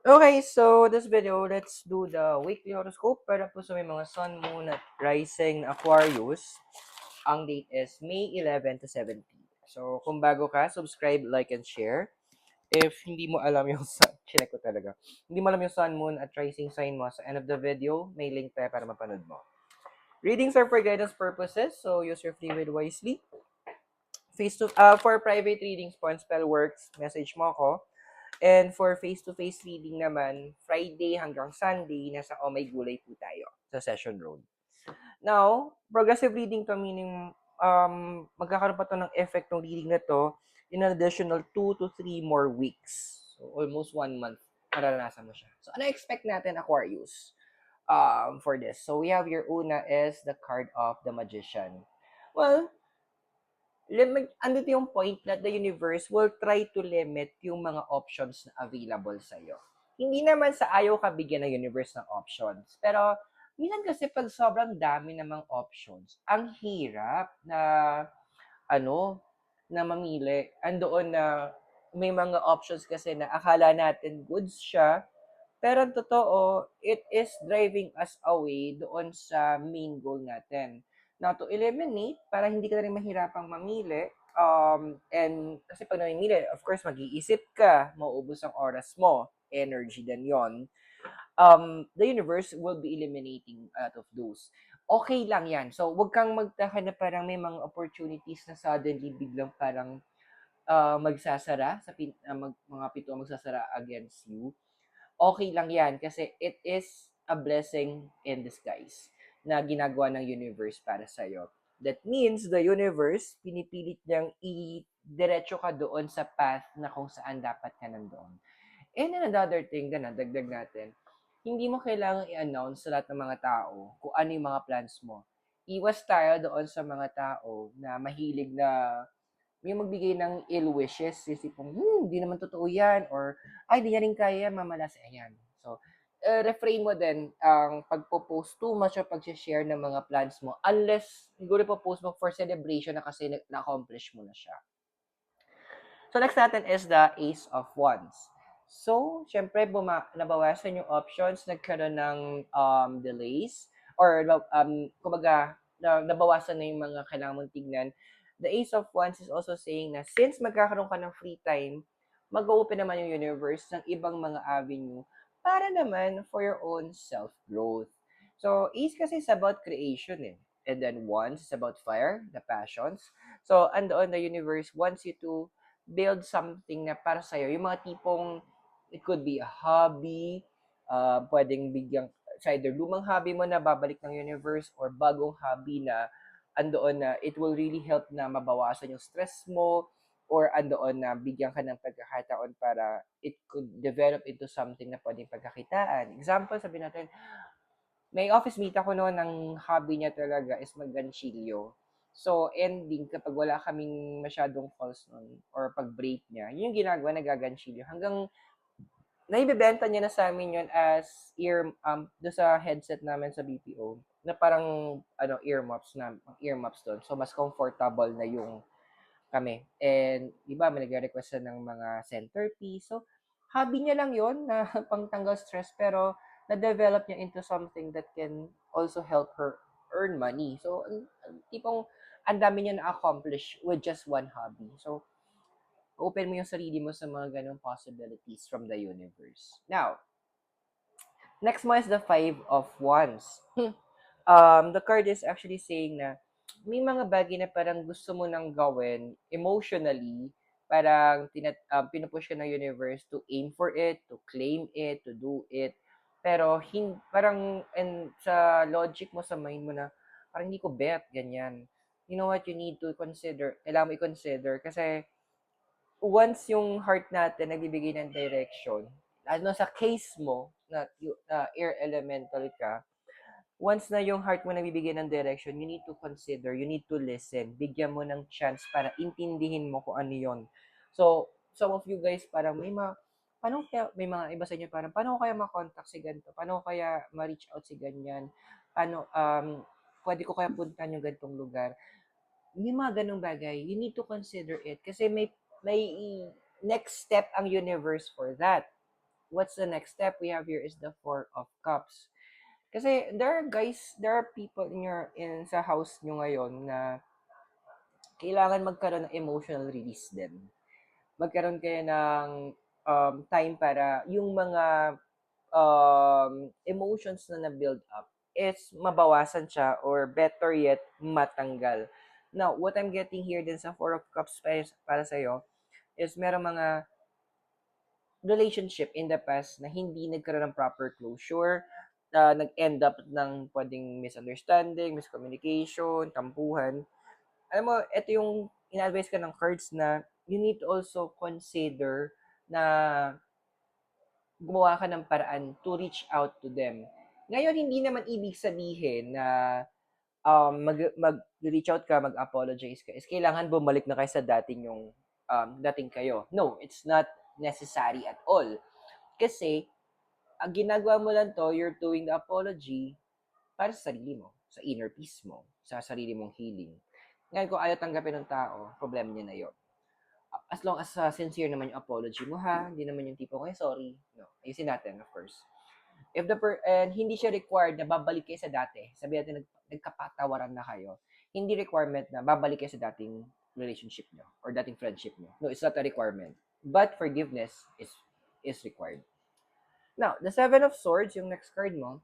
Okay, so this video, let's do the weekly horoscope para po sa may mga sun, moon, at rising Aquarius. Ang date is May 11 to 17. So, kung bago ka, subscribe, like, and share. If hindi mo alam yung sun, chinek ko talaga. Hindi mo alam yung sun, moon, at rising sign mo, sa end of the video, may link tayo para mapanood mo. Readings are for guidance purposes, so use your free will wisely. For private readings po and spell works, message mo ako. And for face-to-face reading naman, Friday hanggang Sunday, nasa Oh My Gulay po tayo sa Session Road. Now, progressive reading to meaning magkakaroon pa to ng effect ng reading na to in an additional 2 to 3 more weeks. So, almost 1 month mararanasan mo siya. So, ano expect natin, Aquarius, for this? So, we have your una is the card of the Magician. Well, andito yung point that the universe will try to limit yung mga options na available sa'yo. Hindi naman sa ayaw ka bigyan ng universe ng options. Pero, minsan kasi pag sobrang dami namang options, ang hirap na, ano, na mamili. Andoon na may mga options kasi na akala natin goods siya, pero ang totoo, it is driving us away doon sa main goal natin. Now, to eliminate, para hindi ka na rin mahirapang mamili, and kasi pag namimili, of course, mag-iisip ka, mauubos ang oras mo, energy din yon. The universe will be eliminating out of those. Okay lang yan. So, wag kang magtaka na parang may mga opportunities na suddenly biglang parang magsasara, mga pito magsasara against you. Okay lang yan kasi it is a blessing in disguise na ginagawa ng universe para sa'yo. That means the universe, pinipilit niyang i-diretso ka doon sa path na kung saan dapat ka nandoon. And then another thing, dagdag natin, hindi mo kailangang i-announce sa lahat ng mga tao kung ano yung mga plans mo. Iwas tayo doon sa mga tao na mahilig na may magbigay ng ill wishes, yung tipong, di naman totoo yan, or, ay, di niya rin kaya, mamalas, ayan. So, refrain mo din ang pagpo-post too much or pag-share ng mga plans mo unless siguro po-post mo for celebration na kasi na-accomplish mo na siya. So, next natin is the Ace of Wands. So, syempre, nabawasan yung options, nagkaroon ng delays, or kumbaga, nabawasan na yung mga kailangan mong tignan. The Ace of Wands is also saying na since magkakaroon ka ng free time, mag-open naman yung universe ng ibang mga avenue para naman for your own self-growth. So, Ace kasi is about creation eh. And then Wands is about fire, the passions. So, andoon the universe wants you to build something na para sa'yo. Yung mga tipong, it could be a hobby, pwedeng bigyan, sa either lumang hobby mo na babalik ng universe or bagong hobby na andoon na it will really help na mabawasan yung stress mo or andoon na bigyan ka ng pagkakataon para it could develop into something na pwedeng pagkakitaan. Example, sabi natin, may office mate ako noon, ang hobby niya talaga is mag-ganchilyo. So, ending, kapag wala kaming masyadong calls noon, or pag break niya, yun yung ginagawa, nagaganchilyo. Hanggang, naibibenta niya na sa amin yun as do sa headset namin sa BPO, na parang, earmuffs doon. So, mas comfortable na yung kami. And, iba, may nagre-request ng mga centerpiece. So, hobby niya lang yon na pangtanggal stress, pero na-develop niya into something that can also help her earn money. So, tipong, ang dami niya na-accomplish with just one hobby. So, open mo yung sarili mo sa mga ganong possibilities from the universe. Now, next mo is the Five of Wands. The card is actually saying na may mga bagay na parang gusto mo nang gawin emotionally, parang pinupush ka ng universe to aim for it, to claim it, to do it. Pero parang and sa logic mo, sa mind mo na parang hindi ko bet, ganyan. You know what you need to consider, kailangan mo i-consider kasi once yung heart natin nagbibigay ng direction, ano sa case mo na air elemental ka, once na yung heart mo nagbibigay ng direction, you need to consider, you need to listen. Bigyan mo ng chance para intindihin mo kung ano yon. So, some of you guys parang paano kaya, may mga iba sa inyo parang, paano ko kaya makontak si ganito? Paano ko kaya ma-reach out si ganyan? Paano, pwede ko kaya puntahan yung ganitong lugar? May mga ganong bagay. You need to consider it kasi may next step ang universe for that. what's the next step we have here is the Four of Cups. Kasi there are people in sa house nyo ngayon na kailangan magkaroon ng emotional release din. Magkaroon kayo ng time para yung mga emotions na na-build up is mabawasan siya or better yet, matanggal. Now, what I'm getting here din sa Four of Cups para sa'yo is merong mga relationship in the past na hindi nagkaroon ng proper closure, nag-end up ng pwedeng misunderstanding, miscommunication, tampuhan. Alam mo, ito yung in-advise ka ng cards na you need to also consider na gumawa ka ng paraan to reach out to them. Ngayon, hindi naman ibig sabihin na mag-reach out ka, mag-apologize ka, is kailangan bumalik na kayo sa dating kayo. No, it's not necessary at all. Kasi, ang ginagawa mo lang to, you're doing the apology para sa sarili mo, sa inner peace mo, sa sarili mong healing. Ngayon, kung ayaw tanggapin ng tao, problem niya na yun. As long as sincere naman yung apology mo ha, hindi naman yung tipo, okay, sorry. No, ayusin natin, of course. If and hindi siya required na babalik kayo sa dati, sabi natin nagkapatawaran na kayo, hindi requirement na babalik kayo sa dating relationship nyo or dating friendship nyo. No, it's not a requirement. But forgiveness is required. Now, the Seven of Swords, yung next card mo,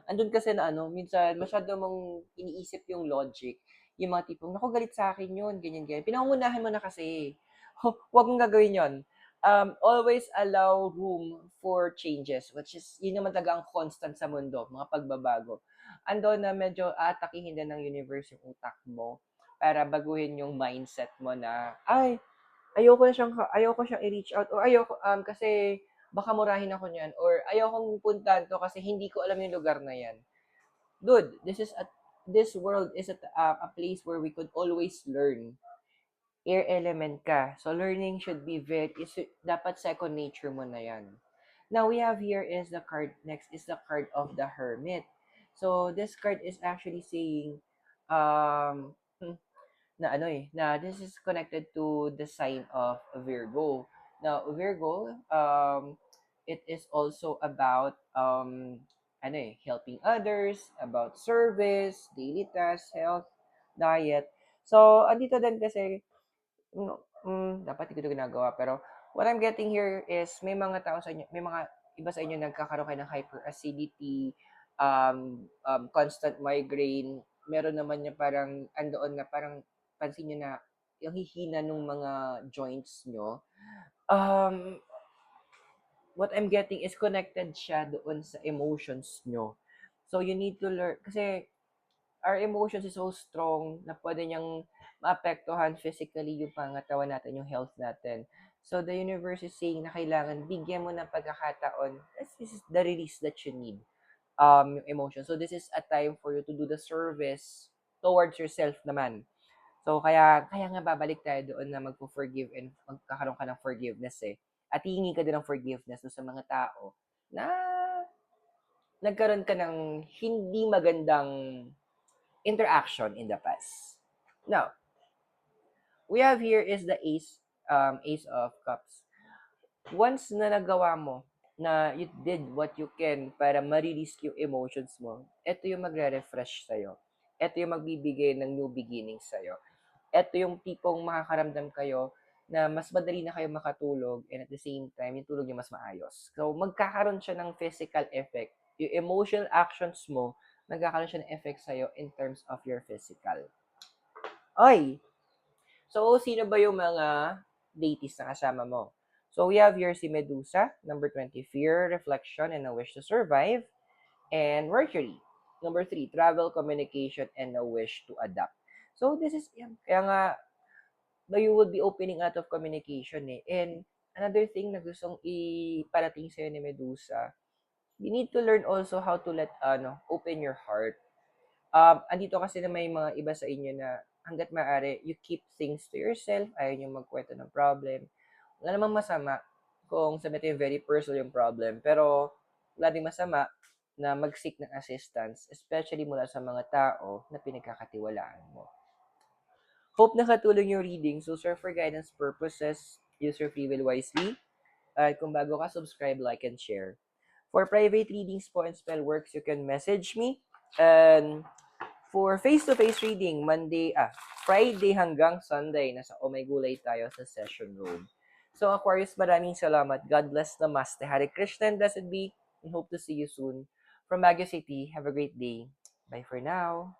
andun kasi na minsan masyado mong iniisip yung logic, yung mga tipong, naku, galit sa akin yun, ganyan, ganyan. Pinangungunahan mo na kasi. Huwag mong gagawin yun. Always allow room for changes, which is, yun naman talaga ang constant sa mundo, mga pagbabago. Ando na medyo atakihin din ng universe yung utak mo para baguhin yung mindset mo na, ay, ayoko siyang i-reach out or ayoko kasi baka murahin ako niyan or ayokong puntahan to kasi hindi ko alam yung lugar na yan. Dude, this world is a place where we could always learn. Air element ka. So learning should be dapat second nature mo na yan. Now we have here is the card, next is the card of the Hermit. So this card is actually saying um na this is connected to the sign of Virgo. Now, Virgo, it is also about helping others, about service, daily tasks, health, diet. So, andito din kasi dapat hindi ko ito ginagawa. Pero, what I'm getting here is, may mga iba sa inyo nagkakaroon kayo ng hyperacidity, constant migraine, meron naman niya parang, andoon na parang, pansin niyo na, yung hihina ng mga joints nyo. What I'm getting is connected siya doon sa emotions nyo. So, you need to learn, kasi, our emotions is so strong na pwede niyang maapektuhan physically yung pangatawan natin, yung health natin. So, the universe is saying na kailangan bigyan mo ng pagkakataon. This is the release that you need, yung emotion. So, this is a time for you to do the service towards yourself naman. So, kaya nga babalik tayo doon na magpo-forgive and magkakaroon ka ng forgiveness eh. At hihingi ka din ng forgiveness sa mga tao na nagkaroon ka ng hindi magandang interaction in the past. Now, we have here is the Ace of Cups. Once na nagawa mo, na you did what you can para ma-release yung emotions mo, ito yung magre-refresh sa'yo. Ito yung magbibigay ng new beginning sa'yo. Ito yung tipong makakaramdam kayo na mas madali na kayo makatulog and at the same time, yung tulog nyo mas maayos. So, magkakaroon siya ng physical effect. Yung emotional actions mo, magkakaroon siya ng effect sa'yo in terms of your physical. Oy! So, sino ba yung mga deities na kasama mo? So, we have here si Medusa, number 20, Fear, Reflection, and a Wish to Survive. And Mercury, number 3, Travel, Communication, and a Wish to Adapt. So, this is, kaya nga, you would be opening out of communication eh. And another thing na gustong iparating sa'yo ni Medusa, you need to learn also how to open your heart. Andito kasi na may mga iba sa inyo na hanggat maaari, you keep things to yourself, ayaw nyo magkwento ng problem. Wala namang masama kung sabi natin very personal yung problem, pero wala ding masama na mag-seek ng assistance, especially mula sa mga tao na pinagkakatiwalaan mo. Hope nakatulong yung reading. So, sir, for guidance purposes, use your free will wisely. At kung bago ka, subscribe, like, and share. For private readings po and spell works, you can message me. And for face-to-face reading, Friday hanggang Sunday, nasa Oh My Gulay tayo sa session room. So Aquarius, maraming salamat. God bless, namaste. Hare Krishna and blessed be. And hope to see you soon. From Baguio City, have a great day. Bye for now.